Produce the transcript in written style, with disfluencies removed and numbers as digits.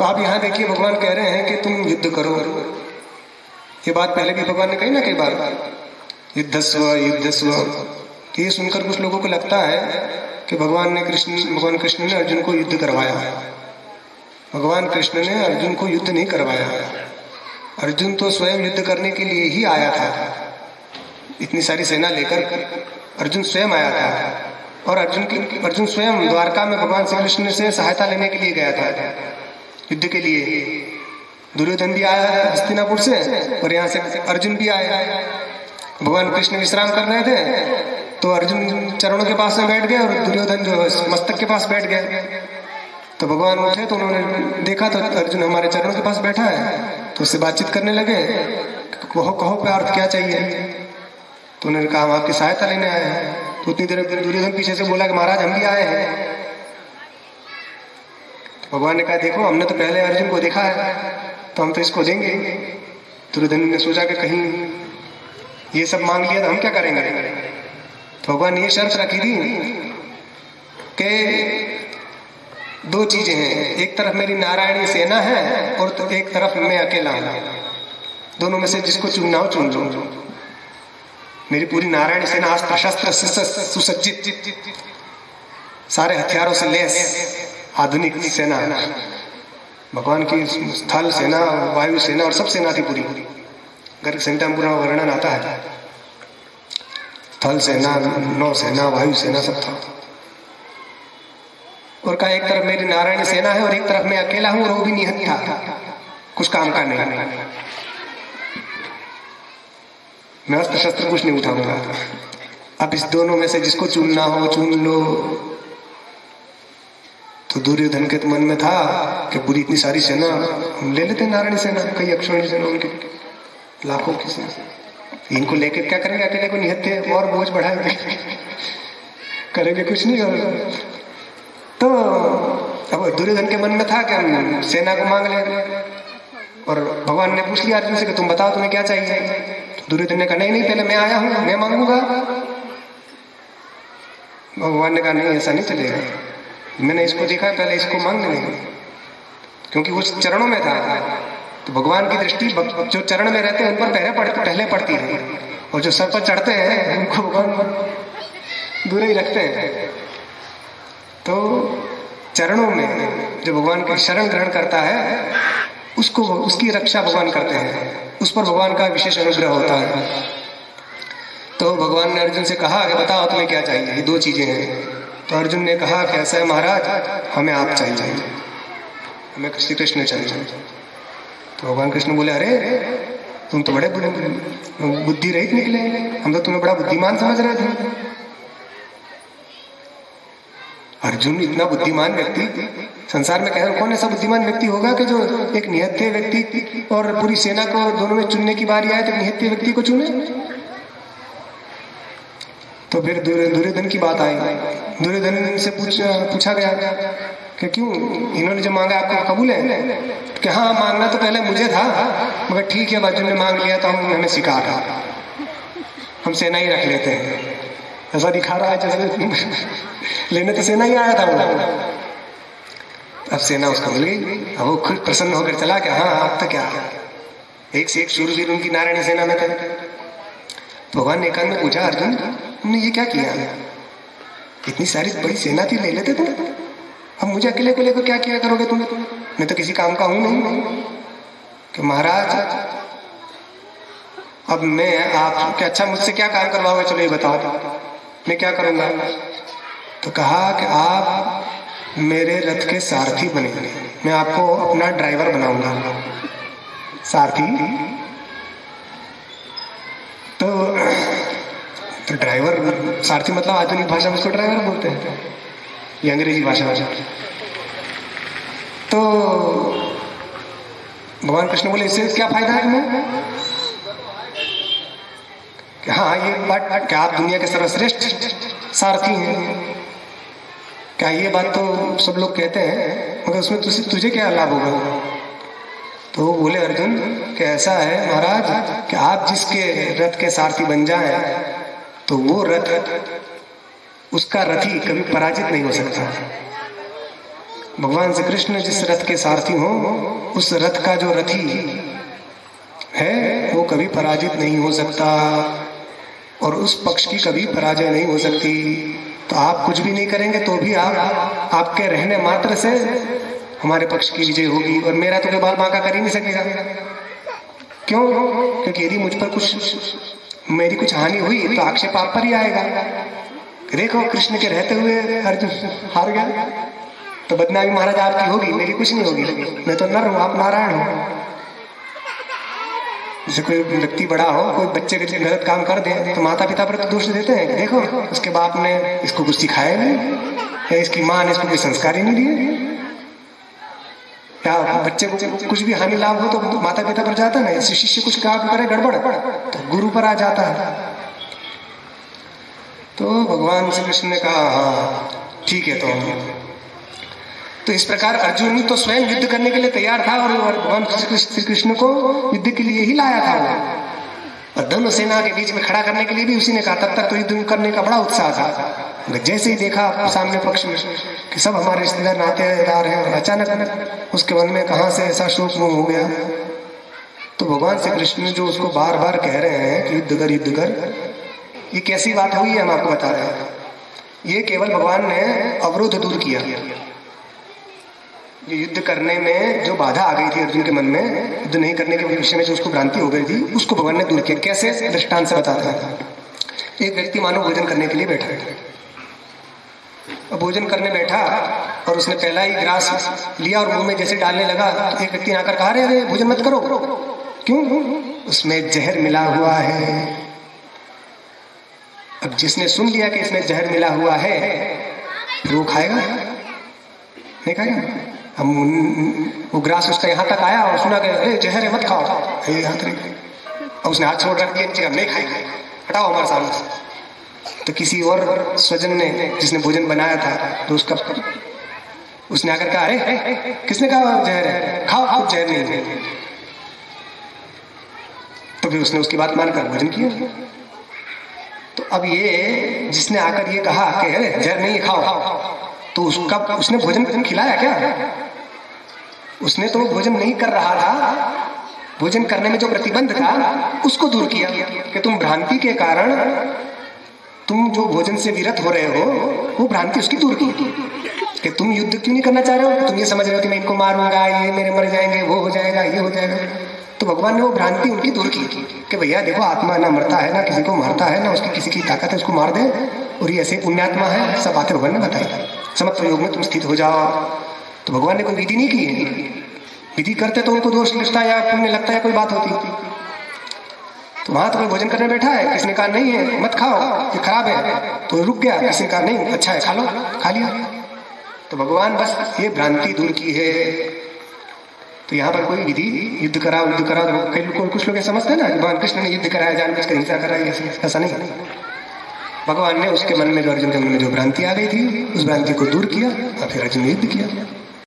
आप यहाँ देखिए, भगवान कह रहे हैं कि तुम युद्ध करो। ये बात पहले भी भगवान ने कही ना कई बार, युद्धस्व युद्धस्व। तो ये सुनकर कुछ लोगों को लगता है कि भगवान कृष्ण ने अर्जुन को युद्ध करवाया। भगवान कृष्ण ने अर्जुन को युद्ध नहीं करवाया। अर्जुन तो स्वयं युद्ध करने के लिए ही आया था। इतनी सारी सेना लेकर अर्जुन स्वयं आया था, और अर्जुन स्वयं द्वारका में भगवान श्री कृष्ण से सहायता लेने के लिए गया था युद्ध के लिए। दुर्योधन भी आया है हस्तिनापुर से, और यहाँ से अर्जुन भी आया है। भगवान कृष्ण विश्राम कर रहे थे तो अर्जुन चरणों के पास में बैठ गए, और दुर्योधन जो मस्तक के पास बैठ गए। तो भगवान उठे तो उन्होंने देखा तो अर्जुन हमारे चरणों के पास बैठा है, तो उससे बातचीत करने लगे। कहो कहो पे अर्थ क्या चाहिए? तो उन्होंने कहा हम आपकी सहायता लेने आए हैं। तो उतनी देर दुर्योधन पीछे से बोला कि महाराज हम भी आए हैं। तो भगवान ने कहा देखो हमने तो पहले अर्जुन को देखा है, तो हम तो इसको देंगे। दुर्योधन ने सोचा कि कहीं ये सब मांग लिया तो हम क्या करेंगे। तो भगवान ने ये शर्त रखी थी कि दो चीजें हैं, एक तरफ मेरी नारायणी सेना है और तो एक तरफ मैं अकेला हूं। दोनों में से जिसको चुनना हो चुन लो। मेरी पूरी नारायणी सेना अस्त्र शस्त्र सुसज्जित, सारे हथियारों से लैस आधुनिक सेना। भगवान की स्थल सेना, वायु सेना और सब सेना थी पूरी। गर्ग संहिता में पूरा वर्णन आता है। स्थल सेना, नौ सेना, वायु सेना सब था। और कहा एक तरफ मेरी नारायणी सेना है और एक तरफ मैं अकेला हूं, और वो भी निहत था, कुछ काम का नहीं। मैं अस्त्र शस्त्र कुछ नहीं उठाऊंगा। अब इस दोनों में से जिसको चुनना हो चुन लो। तो दुर्योधन के मन में था कि पूरी इतनी सारी सेना हम ले लेते, नारायणी सेना, कई अक्षौणी सेना उनके लाखों की सेना। इनको लेके क्या करेंगे, अकेले को निहत थे, और बोझ बढ़ाएंगे, करेंगे कुछ नहीं। और तो अब दुर्योधन के मन में था कि हम सेना को मांग लेंगे। और भगवान ने पूछ लिया अर्जुन से कि तुम बताओ तुम्हें क्या चाहिए। तो दुर्योधन ने कहा नहीं पहले मैं आया हूं, मैं मांगूंगा। भगवान ने कहा नहीं ऐसा नहीं चलेगा, मैंने इसको देखा है, पहले इसको मांग लेंगे। क्योंकि वो चरणों में था, तो भगवान की दृष्टि जो चरण में रहते हैं उन पर पहले पड़ती है, और जो सर पर चढ़ते हैं उनको भगवान दूर ही रखते हैं। तो चरणों में जो भगवान की शरण ग्रहण करता है उसको, उसकी रक्षा भगवान करते हैं, उस पर भगवान का विशेष अनुग्रह होता है। तो भगवान ने अर्जुन से कहा कि बताओ तुम्हें क्या चाहिए। ये दो चीजें हैं। तो अर्जुन ने कहा कि ऐसा है महाराज, हमें आप चाहिए, हमें श्री कृष्ण चाहिए। तो भगवान कृष्ण बोले अरे तुम तो बड़े बुद्धि रहित निकले, हम तो तुम्हें बड़ा बुद्धिमान समझ रहे थे। अर्जुन इतना बुद्धिमान व्यक्ति संसार में कह कौन ऐसा बुद्धिमान व्यक्ति होगा कि जो एक निहत्थे व्यक्ति और पूरी सेना को दोनों में चुनने की बारी आए तो निहत्थे व्यक्ति को चुने। तो फिर दुर्योधन की बात आई। दुर्योधन से पूछा गया कि क्यों इन्होंने जो मांगा आपको कबूल है? कि हाँ मांगना तो पहले मुझे था, मगर ठीक है अर्जुन ने मांग लिया तो हमें स्वीकार है, हम सेना ही रख लेते हैं। ऐसा दिखा रहा है जैसे लेने तो सेना ही आया था वो। अब सेना उसको मिल गई। अब वो खुद प्रसन्न होकर चला कि हाँ अब तो क्या, एक से एक शूरवीर उनकी नारायणी सेना में थे। भगवान ने एकांत में पूछा अर्जुन तुमने ये क्या किया? इतनी सारी बड़ी सेना थी, ले लेते तुम, अब मुझे अकेले को लेकर क्या किया करोगे तुम? मैं तो किसी काम का हूं नहीं। कि महाराज अब मैं आप क्या, अच्छा मुझसे क्या काम करवाओगे, चलो ये बताओ मैं क्या करूंगा। तो कहा कि आप मेरे रथ के सारथी बनेंगे, मैं आपको अपना ड्राइवर बनाऊंगा। सारथी तो ड्राइवर, सारथी मतलब आधुनिक भाषा में उसको ड्राइवर बोलते हैं, ये अंग्रेजी भाषा में। तो भगवान कृष्ण बोले इससे क्या फायदा है तुम्हें? हाँ ये बात क्या आप दुनिया के सर्वश्रेष्ठ सारथी हैं, क्या ये बात तो सब लोग कहते हैं, मगर उसमें तुझे क्या लाभ होगा? तो बोले अर्जुन कि ऐसा है महाराज कि आप जिसके रथ के सारथी बन जाए तो वो रथ, उसका रथी कभी पराजित नहीं हो सकता। भगवान श्री कृष्ण जिस रथ के सारथी हो, उस रथ का जो रथी है वो कभी पराजित नहीं हो सकता और उस पक्ष की कभी पराजय नहीं हो सकती। तो आप कुछ भी नहीं करेंगे तो भी आपके रहने मात्र से हमारे पक्ष की विजय होगी। और मेरा तो बाल बांका कर ही नहीं सकेगा। क्यों? क्योंकि यदि मुझ पर मेरी कुछ हानि हुई तो आक्षेप आप पर ही आएगा। देखो कृष्ण के रहते हुए अर्जुन हार गया तो बदनामी महाराज आपकी होगी, मेरी कुछ नहीं होगी। मैं तो नर हूं, आप नारायण हो। जैसे कोई व्यक्ति बड़ा हो, कोई बच्चे के गलत काम कर दे तो माता पिता पर तो दोष देते हैं, देखो उसके बाप ने इसको कुछ सिखाया नहीं, या इसकी माँ ने इसको कोई संस्कार ही नहीं दिए। या बच्चे को कुछ भी हानि लाभ हो तो माता पिता पर जाता है ना, शिष्य कुछ काम करे गड़बड़ तो गुरु पर आ जाता है। तो भगवान श्री कृष्ण ने कहा हाँ ठीक है। तो इस प्रकार अर्जुन तो स्वयं युद्ध करने के लिए तैयार था और भगवान श्री कृष्ण को युद्ध के लिए ही लाया था वो। और दोनों सेना के बीच में खड़ा करने के लिए भी उसी ने कहा। तब तक तो युद्ध करने का बड़ा उत्साह था। जैसे ही देखा सामने पक्ष में कि सब हमारे रिश्तेदार नातेदार हैं, और अचानक उसके मन में कहां से ऐसा शोक मोह हो गया। तो भगवान श्री कृष्ण जो उसको बार बार कह रहे हैं कि युद्ध कर युद्ध कर, ये कैसी बात हुई है हम आपको बता रहे हैं। ये केवल भगवान ने अवरोध दूर किया। ये युद्ध करने में जो बाधा आ गई थी अर्जुन के मन में, युद्ध नहीं करने के विषय में जो उसको भ्रांति हो गई थी, उसको भगवान ने दूर किया। कैसे? दृष्टांत से बताता है। एक व्यक्ति मानो भोजन करने के लिए बैठा है। अब भोजन करने बैठा और उसने पहला ही ग्रास लिया और मुंह में जैसे डालने लगा तो एक व्यक्ति आकर कहा, अरे भोजन मत करो। क्यों? उसमें जहर मिला हुआ है। अब जिसने सुन लिया कि इसमें जहर मिला हुआ है, फिर वो खाएगा नहीं खाएगा? हम वो ग्रास उसका यहाँ तक आया और सुना कि अरे जहर है मत खाओ, यहाँ तक। और उसने हाथ छोड़ रख दिया, नहीं खाएंगे, हटाओ हमारे सामने से। तो किसी और स्वजन ने जिसने भोजन बनाया था तो उसने आकर कहा, अरे किसने कहा जहर है, खाओ खुद जहर नहीं है। तो फिर उसने उसकी बात मानकर भोजन किया। तो अब ये जिसने आकर ये कहा कि जहर नहीं है खाओ, तो उसने भोजन खिलाया क्या? उसने तो भोजन नहीं कर रहा था, भोजन करने में जो प्रतिबंध था उसको दूर किया कि तुम भ्रांति के कारण तुम जो भोजन से विरत हो रहे हो, वो भ्रांति उसकी दूर की कि तुम युद्ध क्यों नहीं करना चाह रहे हो। तुम ये समझ रहे हो कि मैं इनको मारूंगा, ये मेरे मर जाएंगे, वो हो जाएगा, ये हो जाएगा। तो भगवान ने वो भ्रांति उनकी दूर की कि भैया देखो आत्मा ना मरता है, ना किसी को मारता है, ना उसकी किसी की ताकत है उसको मार दे, और ये ऐसे पुण्यात्मा है। सब बातें भगवान ने बताई। समत्व योग में तुम स्थित हो जाओ। तो भगवान ने कोई विधि नहीं की है। विधि करते तो उनको दोष लगता है या पुण्य लगता है, कोई बात होती। तो वहां तो कोई भोजन करने बैठा है, किसी ने कहा नहीं है मत खाओ ये खराब है, तो रुक गया। किसी ने कहा नहीं अच्छा है खा लो, खा लिया। तो भगवान बस ये भ्रांति दूर की है। तो यहाँ पर कोई विधि युद्ध कराओ तो कुछ लोग समझते हैं ना भगवान कृष्ण ने युद्ध कराया, जानबूझकर हिंसा कराई, ऐसा नहीं। भगवान ने उसके मन में जो अर्जुन के मन में जो भ्रांति आ गई थी, उस भ्रांति को दूर किया और फिर अर्जुन ने युद्ध किया।